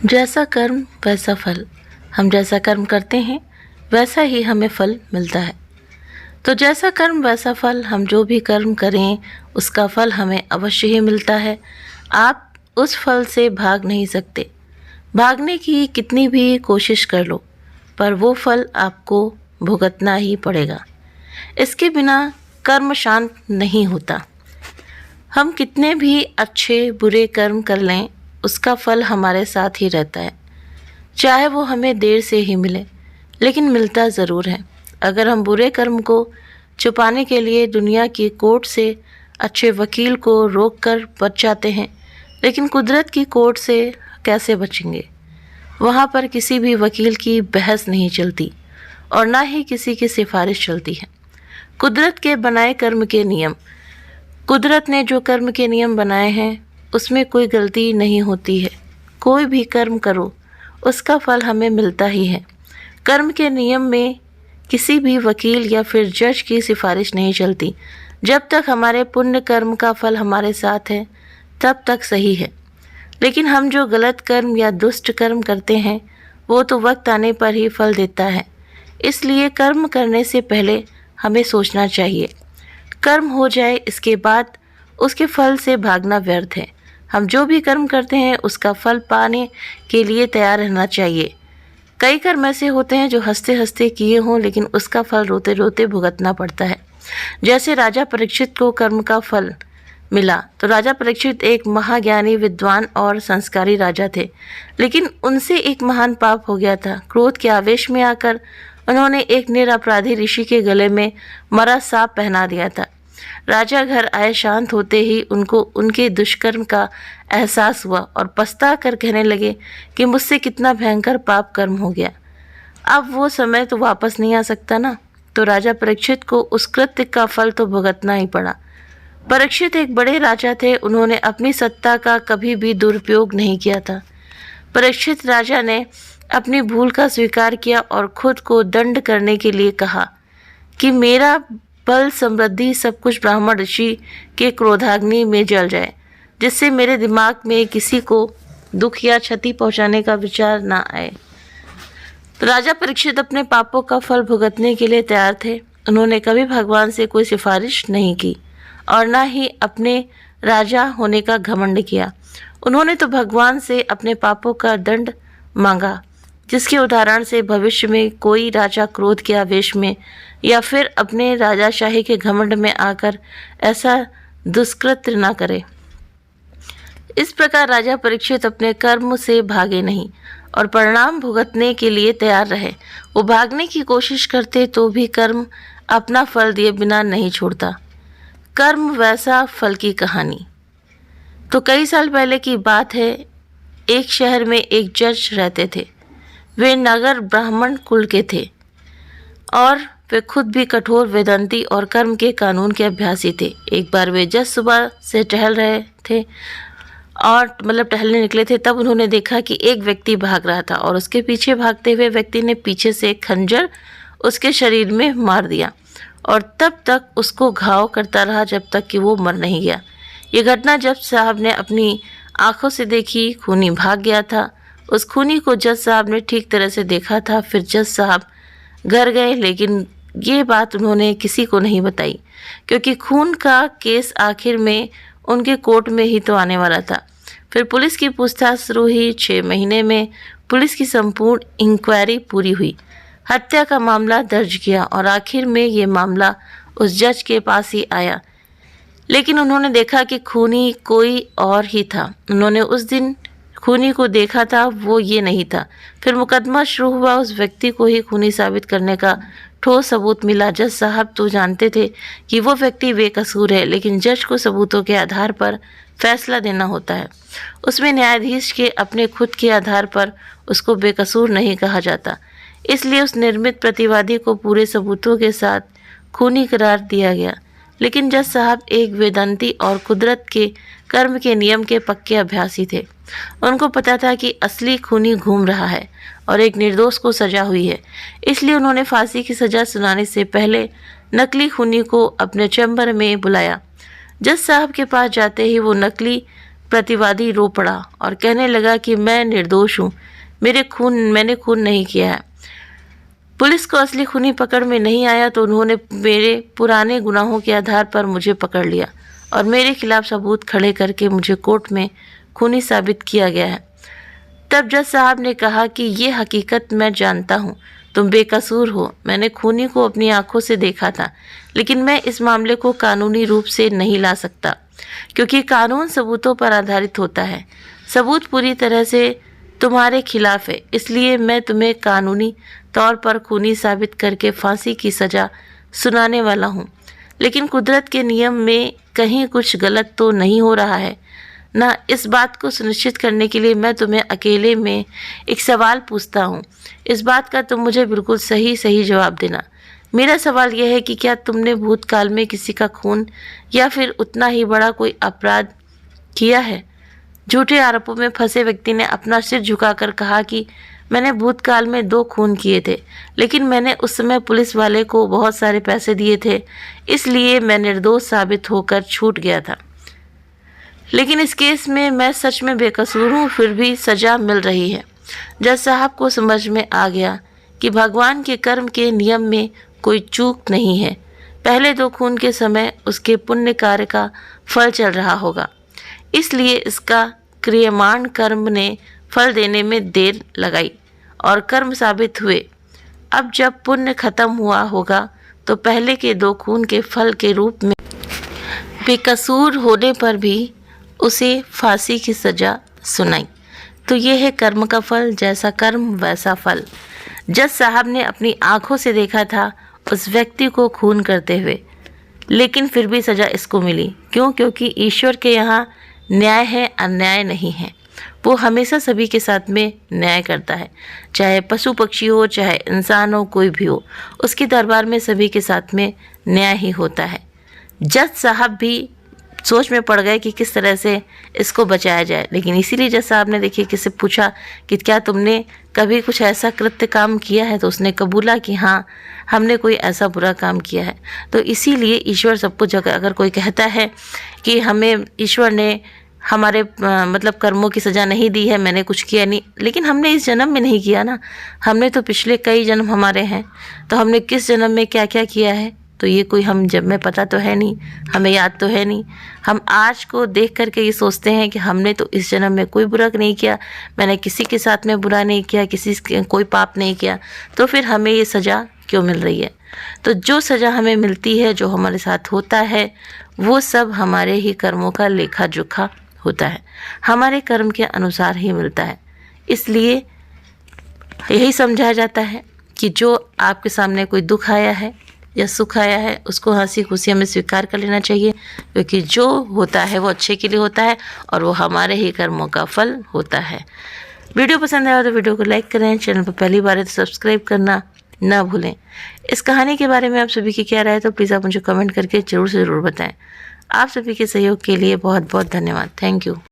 जैसा कर्म वैसा फल। हम जैसा कर्म करते हैं वैसा ही हमें फल मिलता है। तो जैसा कर्म वैसा फल, हम जो भी कर्म करें उसका फल हमें अवश्य ही मिलता है। आप उस फल से भाग नहीं सकते। भागने की कितनी भी कोशिश कर लो पर वो फल आपको भुगतना ही पड़ेगा। इसके बिना कर्म शांत नहीं होता। हम कितने भी अच्छे बुरे कर्म कर लें उसका फल हमारे साथ ही रहता है, चाहे वो हमें देर से ही मिले, लेकिन मिलता ज़रूर है। अगर हम बुरे कर्म को छुपाने के लिए दुनिया की कोर्ट से अच्छे वकील को रोक कर बच जाते हैं, लेकिन कुदरत की कोर्ट से कैसे बचेंगे? वहाँ पर किसी भी वकील की बहस नहीं चलती और ना ही किसी की सिफारिश चलती है। कुदरत के बनाए कर्म के नियम, कुदरत ने जो कर्म के नियम बनाए हैं उसमें कोई गलती नहीं होती है। कोई भी कर्म करो उसका फल हमें मिलता ही है। कर्म के नियम में किसी भी वकील या फिर जज की सिफारिश नहीं चलती। जब तक हमारे पुण्य कर्म का फल हमारे साथ है तब तक सही है, लेकिन हम जो गलत कर्म या दुष्ट कर्म करते हैं वो तो वक्त आने पर ही फल देता है। इसलिए कर्म करने से पहले हमें सोचना चाहिए। कर्म हो जाए इसके बाद उसके फल से भागना व्यर्थ है। हम जो भी कर्म करते हैं उसका फल पाने के लिए तैयार रहना चाहिए। कई कर्म ऐसे होते हैं जो हंसते हंसते किए हों, लेकिन उसका फल रोते रोते भुगतना पड़ता है। जैसे राजा परीक्षित को कर्म का फल मिला, तो राजा परीक्षित एक महाज्ञानी, विद्वान और संस्कारी राजा थे, लेकिन उनसे एक महान पाप हो गया था। क्रोध के आवेश में आकर उन्होंने एक निरपराधी ऋषि के गले में मरा सांप पहना दिया था। राजा घर आए, शांत होते ही उनको उनके दुष्कर्म का एहसास हुआ और पछता कर कहने लगे कि मुझसे कितना भयंकर पाप कर्म हो गया। अब वो समय तो वापस नहीं आ सकता ना, तो राजा परीक्षित को उस कृत्य का फल तो भुगतना ही पड़ा। परीक्षित एक बड़े राजा थे, उन्होंने अपनी सत्ता का कभी भी दुरुपयोग नहीं किया था। परीक्षित राजा ने अपनी भूल का स्वीकार किया और खुद को दंड करने के लिए कहा कि मेरा बल, समृद्धि, सब कुछ ब्राह्मण ऋषि के क्रोधाग्नि में जल जाए, जिससे मेरे दिमाग में किसी को दुख या क्षति पहुंचाने का विचार ना आए। तो राजा परीक्षित अपने पापों का फल भुगतने के लिए तैयार थे। उन्होंने कभी भगवान से कोई सिफारिश नहीं की और ना ही अपने राजा होने का घमंड किया। उन्होंने तो भगवान से अपने पापों का दंड मांगा, जिसके उदाहरण से भविष्य में कोई राजा क्रोध के आवेश में या फिर अपने राजाशाही के घमंड में आकर ऐसा दुष्कृत्य न करे। इस प्रकार राजा परीक्षित अपने कर्म से भागे नहीं और परिणाम भुगतने के लिए तैयार रहे। वो भागने की कोशिश करते तो भी कर्म अपना फल दिए बिना नहीं छोड़ता। कर्म वैसा फल की कहानी। तो कई साल पहले की बात है, एक शहर में एक जज रहते थे। वे नगर ब्राह्मण कुल के थे और वे खुद भी कठोर वेदांती और कर्म के कानून के अभ्यासी थे। एक बार वे जज सुबह से टहल रहे थे और टहलने निकले थे, तब उन्होंने देखा कि एक व्यक्ति भाग रहा था और उसके पीछे भागते हुए व्यक्ति ने पीछे से एक खंजर उसके शरीर में मार दिया और तब तक उसको घाव करता रहा जब तक कि वो मर नहीं गया। ये घटना जज साहब ने अपनी आंखों से देखी। खूनी भाग गया था। उस खूनी को जज साहब ने ठीक तरह से देखा था। फिर जज साहब घर गए, लेकिन ये बात उन्होंने किसी को नहीं बताई, क्योंकि खून का केस आखिर में उनके कोर्ट में ही तो आने वाला था। फिर पुलिस की पूछताछ शुरू हुई। 6 महीने में पुलिस की संपूर्ण इंक्वायरी पूरी हुई, हत्या का मामला दर्ज किया और आखिर में ये मामला उस जज के पास ही आया, लेकिन उन्होंने देखा कि खूनी कोई और ही था। उन्होंने उस दिन खूनी को देखा था, वो ये नहीं था। फिर मुकदमा शुरू हुआ। उस व्यक्ति को ही खूनी साबित करने का ठोस सबूत मिला। जज साहब तो जानते थे कि वो व्यक्ति बेकसूर है, लेकिन जज को सबूतों के आधार पर फैसला देना होता है। उसमें न्यायाधीश के अपने खुद के आधार पर उसको बेकसूर नहीं कहा जाता। इसलिए उस निर्मित प्रतिवादी को पूरे सबूतों के साथ खूनी करार दिया गया। लेकिन जज साहब एक वेदांती और कुदरत के कर्म के नियम के पक्के अभ्यासी थे। उनको पता था कि असली खूनी घूम रहा है और एक निर्दोष को सजा हुई है। इसलिए उन्होंने फांसी की सजा सुनाने से पहले नकली खूनी को अपने चैम्बर में बुलाया। जज साहब के पास जाते ही वो नकली प्रतिवादी रो पड़ा और कहने लगा कि मैं निर्दोष हूँ, मैंने खून नहीं किया है। पुलिस को असली खूनी पकड़ में नहीं आया तो उन्होंने मेरे पुराने गुनाहों के आधार पर मुझे पकड़ लिया और मेरे खिलाफ सबूत खड़े करके मुझे कोर्ट में खूनी साबित किया गया है। तब जज साहब ने कहा कि ये हकीकत मैं जानता हूँ, तुम बेकसूर हो, मैंने खूनी को अपनी आंखों से देखा था, लेकिन मैं इस मामले को कानूनी रूप से नहीं ला सकता क्योंकि कानून सबूतों पर आधारित होता है। सबूत पूरी तरह से तुम्हारे खिलाफ है, इसलिए मैं तुम्हें कानूनी तौर पर खूनी साबित करके फांसी की सज़ा सुनाने वाला हूँ। लेकिन कुदरत के नियम में कहीं कुछ गलत तो नहीं हो रहा है ना। इस बात को सुनिश्चित करने के लिए मैं तुम्हें अकेले में एक सवाल पूछता हूँ। इस बात का तुम मुझे बिल्कुल सही जवाब देना। मेरा सवाल यह है कि क्या तुमने भूतकाल में किसी का खून या फिर उतना ही बड़ा कोई अपराध किया है? झूठे आरोपों में फंसे व्यक्ति ने अपना सिर झुकाकर कहा कि मैंने भूतकाल में 2 खून किए थे, लेकिन मैंने उस समय पुलिस वाले को बहुत सारे पैसे दिए थे, इसलिए मैं निर्दोष साबित होकर छूट गया था। लेकिन इस केस में मैं सच में बेकसूर हूँ, फिर भी सज़ा मिल रही है। जज साहब को समझ में आ गया कि भगवान के कर्म के नियम में कोई चूक नहीं है। पहले 2 खून के समय उसके पुण्य कार्य का फल चल रहा होगा, इसलिए इसका क्रियमाण कर्म ने फल देने में देर लगाई और कर्म साबित हुए। अब जब पुण्य खत्म हुआ होगा तो पहले के 2 खून के फल के रूप में बेकसूर होने पर भी उसे फांसी की सज़ा सुनाई। तो ये है कर्म का फल, जैसा कर्म वैसा फल। जज साहब ने अपनी आंखों से देखा था उस व्यक्ति को खून करते हुए, लेकिन फिर भी सज़ा इसको मिली। क्यों? क्योंकि ईश्वर के यहाँ न्याय है, अन्याय नहीं है। वो हमेशा सभी के साथ में न्याय करता है, चाहे पशु पक्षी हो, चाहे इंसान हो, कोई भी हो, उसके दरबार में सभी के साथ में न्याय ही होता है। जज साहब भी सोच में पड़ गए कि किस तरह से इसको बचाया जाए, लेकिन इसीलिए जज साहब ने देखिए किससे पूछा कि क्या तुमने कभी कुछ ऐसा कृत्य काम किया है, तो उसने कबूला कि हाँ, हमने कोई ऐसा बुरा काम किया है। तो इसीलिए ईश्वर सबको जगह, अगर कोई कहता है कि हमें ईश्वर ने हमारे मतलब कर्मों की सज़ा नहीं दी है, मैंने कुछ किया नहीं, लेकिन हमने इस जन्म में नहीं किया ना, हमने तो पिछले कई जन्म हमारे हैं, तो हमने किस जन्म में क्या क्या किया है तो ये कोई हम जब में पता तो है नहीं, हमें याद तो है नहीं। हम आज को देख करके ये सोचते हैं कि हमने तो इस जन्म में कोई बुरा नहीं किया, मैंने किसी के साथ में बुरा नहीं किया, कोई पाप नहीं किया, तो फिर हमें ये सज़ा क्यों मिल रही है? तो जो सज़ा हमें मिलती है, जो हमारे साथ होता है, वो सब हमारे ही कर्मों का लेखा जोखा होता है, हमारे कर्म के अनुसार ही मिलता है। इसलिए यही समझाया जाता है कि जो आपके सामने कोई दुख आया है या सुख आया है, उसको हंसी खुशी हमें स्वीकार कर लेना चाहिए, क्योंकि जो होता है वो अच्छे के लिए होता है और वो हमारे ही कर्मों का फल होता है। वीडियो पसंद आया तो वीडियो को लाइक करें, चैनल पर पहली बार है तो सब्सक्राइब करना ना भूलें। इस कहानी के बारे में आप सभी की क्या राय है तो प्लीज़ आप मुझे कमेंट करके ज़रूर से ज़रूर बताएं। आप सभी के सहयोग के लिए बहुत बहुत धन्यवाद। Thank you.